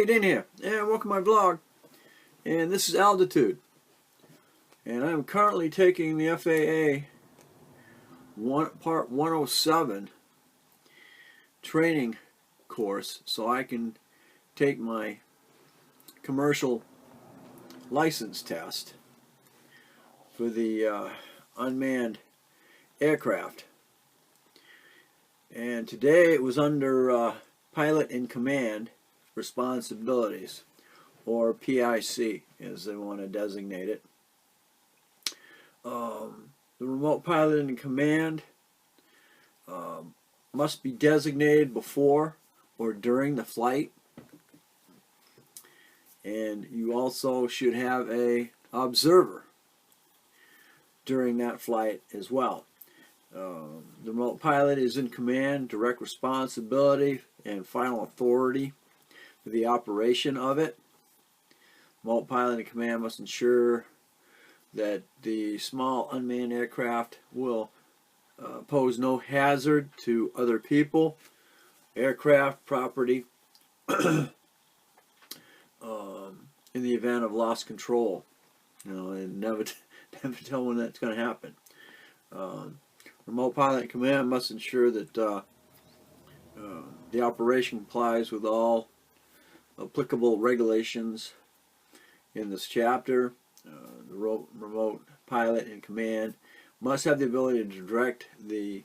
you doing here? Yeah, welcome to my vlog. And this is Altitude. And I'm currently taking the FAA Part 107 training course so I can take my commercial license test for the unmanned aircraft. And today it was under Pilot in Command Responsibilities, or PIC as they want to designate it. The remote pilot in command must be designated before or during the flight, and you also should have a observer during that flight as well. The remote pilot is in command, direct responsibility, and final authority for the operation of it. Remote pilot in command must ensure that the small unmanned aircraft will pose no hazard to other people, aircraft, property, in the event of lost control. And never tell when that's going to happen. Remote pilot in command must ensure that the operation complies with all applicable regulations in this chapter. The remote pilot in command must have the ability to direct the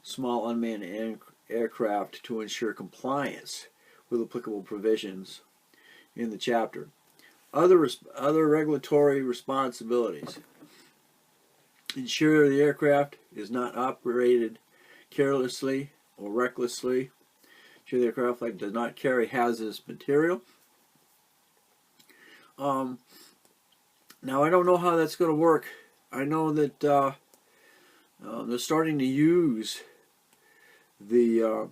small unmanned aircraft to ensure compliance with applicable provisions in the chapter. Other regulatory responsibilities: ensure the aircraft is not operated carelessly or recklessly. Ensure the aircraft does not carry hazardous material. Now I don't know how that's going to work. I know that they're starting to use the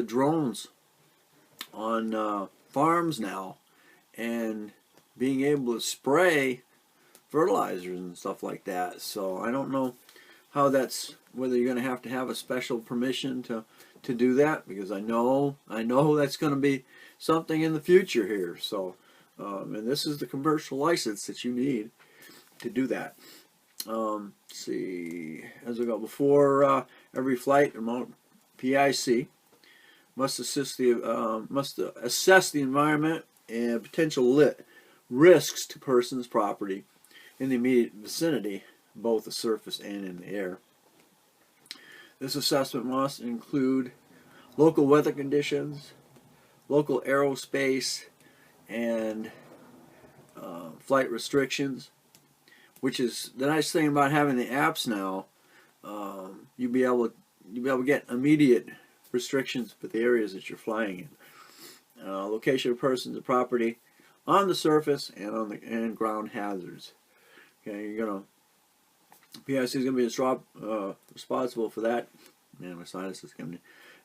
drones on farms now, and being able to spray fertilizers and stuff like that. So I don't know how that's, whether you're going to have a special permission to do that, because I know that's going to be something in the future here. So and this is the commercial license that you need to do that. Let's see, as we go, before every flight, remote PIC must assess the environment and potential risks to persons, property in the immediate vicinity, both the surface and in the air. This assessment must include local weather conditions, local aerospace, and flight restrictions, which is the nice thing about having the apps now. You'll be able to get immediate restrictions for the areas that you're flying in. Location of persons and property on the surface and ground hazards. Okay, PIC is gonna be responsible for that. Man, my sinus is coming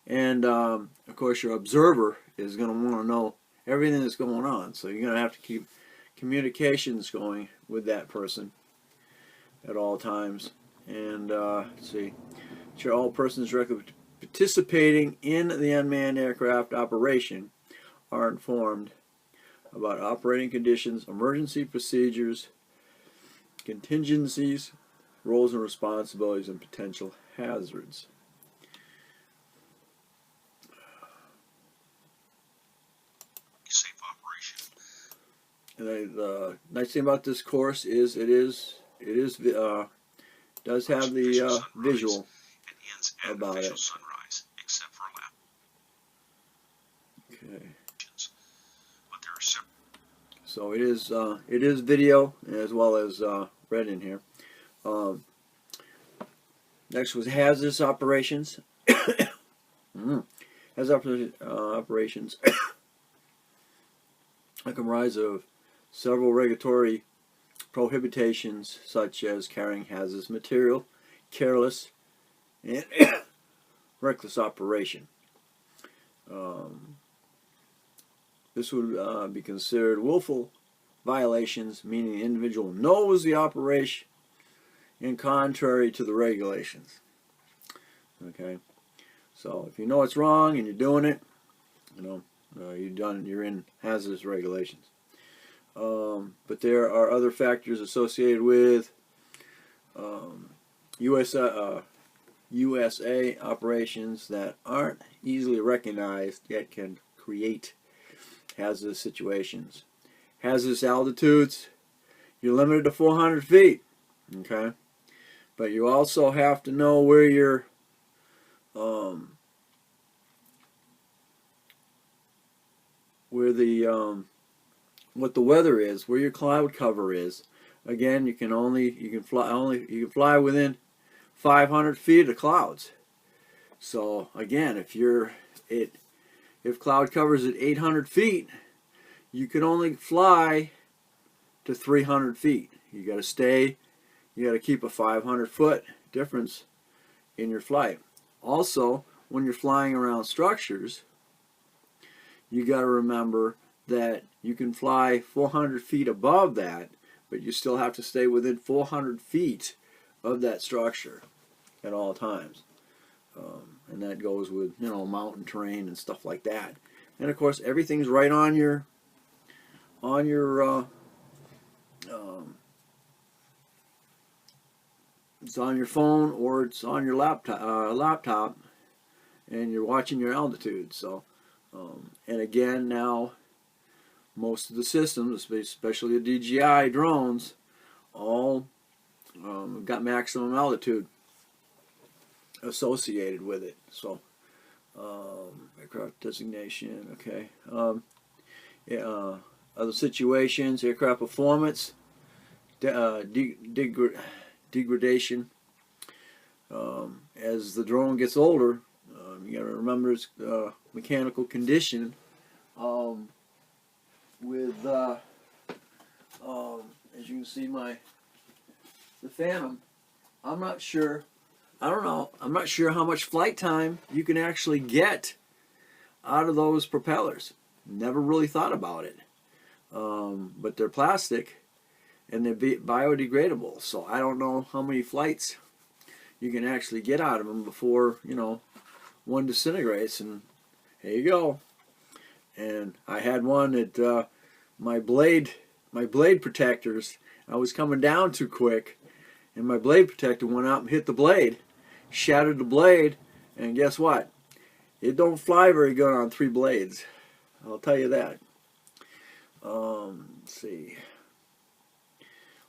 in. And of course, your observer is gonna want to know everything that's going on. So you're gonna have to keep communications going with that person at all times. And let's see, ensure all persons directly participating in the unmanned aircraft operation are informed about operating conditions, emergency procedures, contingencies, roles and responsibilities, and potential hazards. Safe operation. And the nice thing about this course is it does have the visual about it. Sunrise, except for lap. Okay. But there are several. So it is video as well as read in here. Next was hazardous operations. Hazardous operations are comprised of several regulatory prohibitions, such as carrying hazardous material, careless, and reckless operation. This would be considered willful violations, meaning the individual knows the operation and contrary to the regulations. Okay, so if you know it's wrong and you're doing it, you're in hazardous regulations. But there are other factors associated with USA operations that aren't easily recognized yet can create hazardous situations. Hazardous altitudes, you're limited to 400 feet, okay? But you also have to know where your what the weather is, where your cloud cover is. Again, you can fly within 500 feet of clouds. So again, if cloud cover is at 800 feet, you can only fly to 300 feet. You got to keep a 500-foot difference in your flight. Also, when you're flying around structures, you got to remember that you can fly 400 feet above that, but you still have to stay within 400 feet of that structure at all times. And that goes with, mountain terrain and stuff like that. And of course, everything's right on your it's on your phone or it's on your laptop, and you're watching your altitude. So, and again, now most of the systems, especially the DJI drones, all got maximum altitude associated with it. So, aircraft designation, okay. Other situations, aircraft performance, degradation. As the drone gets older, you got to remember its mechanical condition. As you can see, the Phantom, I'm not sure how much flight time you can actually get out of those propellers. Never really thought about it. But they're plastic and they're biodegradable, so I don't know how many flights you can actually get out of them before one disintegrates, and here you go. And I had one that my blade protectors, I was coming down too quick, and my blade protector went out and hit the blade, shattered the blade, and guess what? It don't fly very good on 3 blades. I'll tell you that.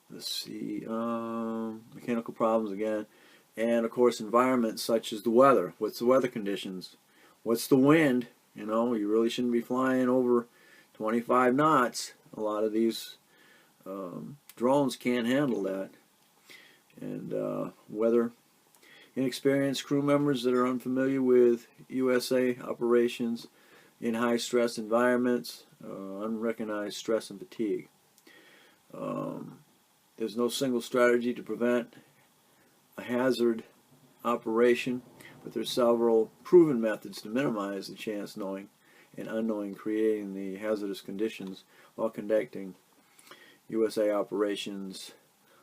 Let's see. Mechanical problems again. And of course, environments such as the weather. What's the weather conditions? What's the wind? You really shouldn't be flying over 25 knots. A lot of these drones can't handle that. And weather. Inexperienced crew members that are unfamiliar with USA operations in high stress environments, unrecognized stress and fatigue. There's no single strategy to prevent a hazard operation, but there's several proven methods to minimize the chance knowing and unknowing creating the hazardous conditions while conducting USA operations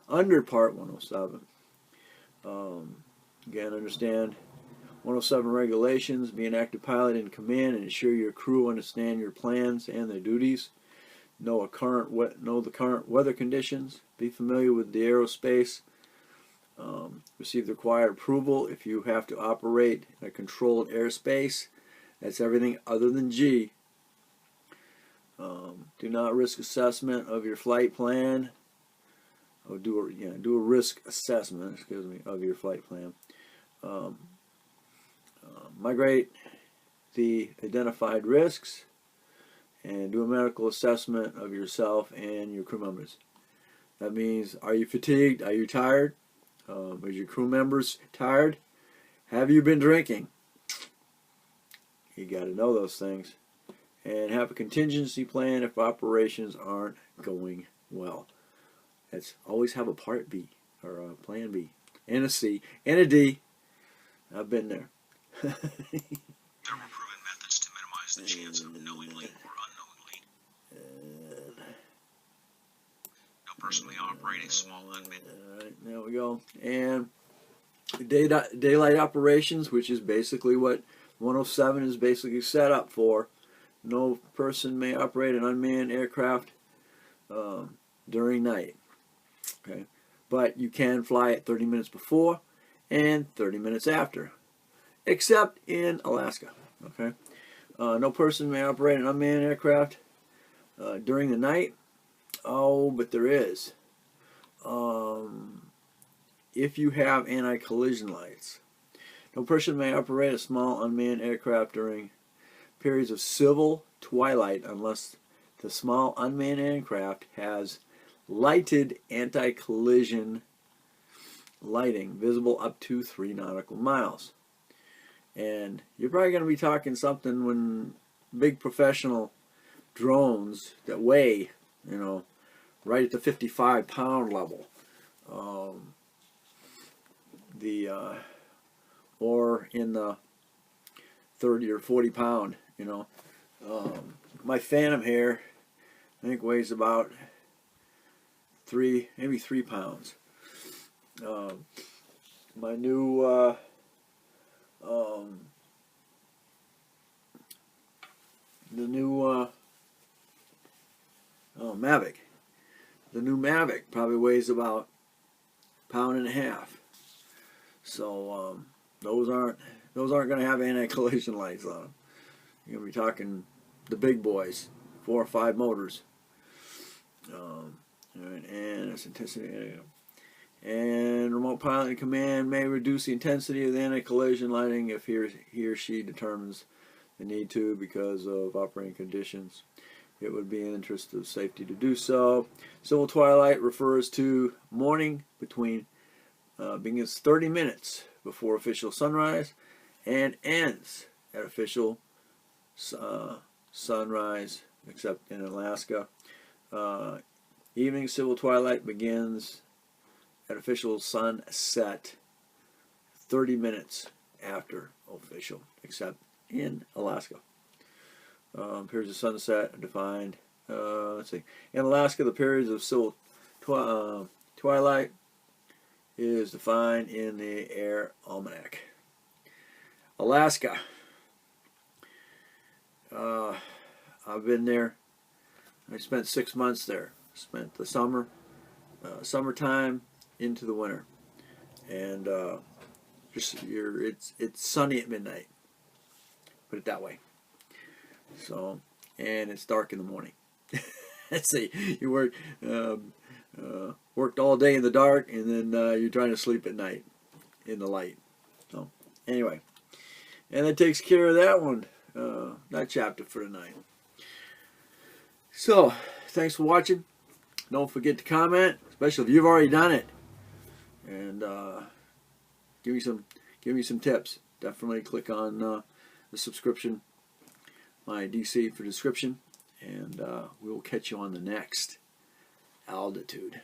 under Part 107. Again, understand 107 regulations, be an active pilot in command and ensure your crew understand your plans and their duties. Know the current weather conditions. Be familiar with the aerospace. Receive the required approval if you have to operate in a controlled airspace. That's everything other than G. Do not risk assessment of your flight plan. Do a risk assessment, of your flight plan. Migrate the identified risks and do a medical assessment of yourself and your crew members. That means, are you fatigued? Are you tired? Are your crew members tired? Have you been drinking? You got to know those things. And have a contingency plan if operations aren't going well. That's always have a part B, or a plan B, and a C, and a D. I've been there. There were proven methods to minimize the chance of knowingly or unknowingly. No personally operating small unmanned. Alright, there we go. And daylight operations, which is basically what 107 is basically set up for. no person may operate an unmanned aircraft during night. Okay, but you can fly it 30 minutes before and 30 minutes after, except in Alaska. Okay, no person may operate an unmanned aircraft during the night. Oh, but there is. If you have anti-collision lights. No person may operate a small unmanned aircraft during periods of civil twilight unless the small unmanned aircraft has lighted anti-collision lighting visible up to 3 nautical miles. And you're probably going to be talking something when big professional drones that weigh, you know, right at the 55-pound level. Or in the 30 or 40 pound, you know. My Phantom here, I think weighs about maybe 3 pounds. My new Mavic. The new Mavic probably weighs about 1.5 pounds. So those aren't going to have anti-collision lights on them. You're going to be talking the big boys, 4 or 5 motors. All right, and its intensity. And remote pilot and command may reduce the intensity of the anti-collision lighting if he or she determines the need to because of operating conditions. It would be in the interest of safety to do so. Civil twilight refers to morning begins 30 minutes before official sunrise and ends at official sunrise, except in Alaska. Evening civil twilight begins at official sunset 30 minutes after official, except in Alaska. Periods of sunset are defined. Let's see. In Alaska, the periods of civil twilight is defined in the Air Almanac. Alaska. I've been there. I spent 6 months there. Spent the summertime into the winter, and it's sunny at midnight. Put it that way. So, and it's dark in the morning. Let's see, you worked all day in the dark, and then you're trying to sleep at night in the light. So, anyway, and that takes care of that one, that chapter for tonight. So, thanks for watching. Don't forget to comment, especially if you've already done it, and give me some tips. Definitely click on the subscription, my DC for description, and we will catch you on the next altitude.